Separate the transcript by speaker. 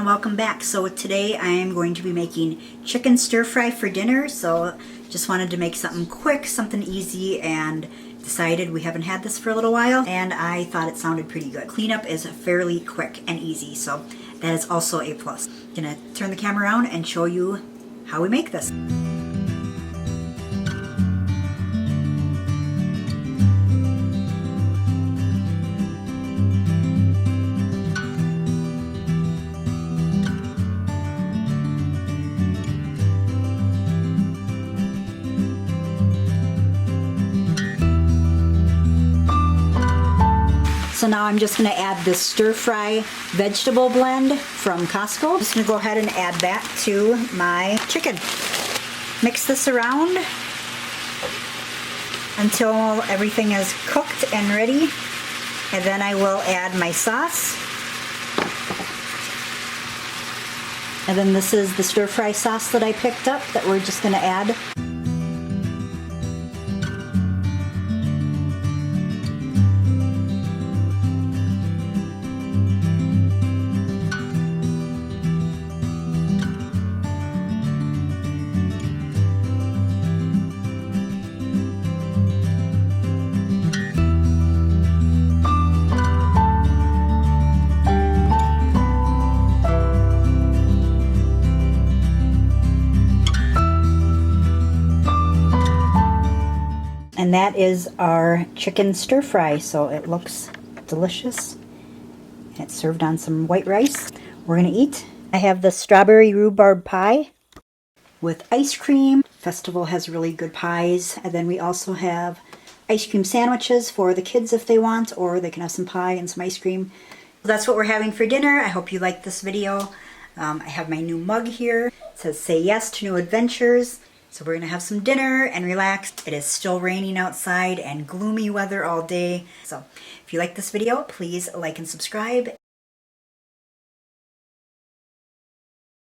Speaker 1: welcome back. So today I am going to be making chicken stir fry for dinner. So just wanted to make something quick, something easy, and decided we haven't had this for a little while and I thought it sounded pretty good. Cleanup is fairly quick and easy, so that is also a plus. I'm gonna turn the camera around and show you how we make this. So now I'm just going to add this stir-fry vegetable blend from Costco. I'm just going to go ahead and add that to my chicken. Mix this around until everything is cooked and ready. And then I will add my sauce. And then this is the stir-fry sauce that I picked up that we're just going to add. And that is our chicken stir fry, so it looks delicious. And it's served on some white rice. We're gonna eat. I have the strawberry rhubarb pie with ice cream. Festival has really good pies. And then we also have ice cream sandwiches for the kids if they want, or they can have some pie and some ice cream. So that's what we're having for dinner. I hope you liked this video. I have my new mug here. It says say yes to new adventures. So we're gonna have some dinner and relax. It is still raining outside and gloomy weather all day. So if you like this video, please like and subscribe.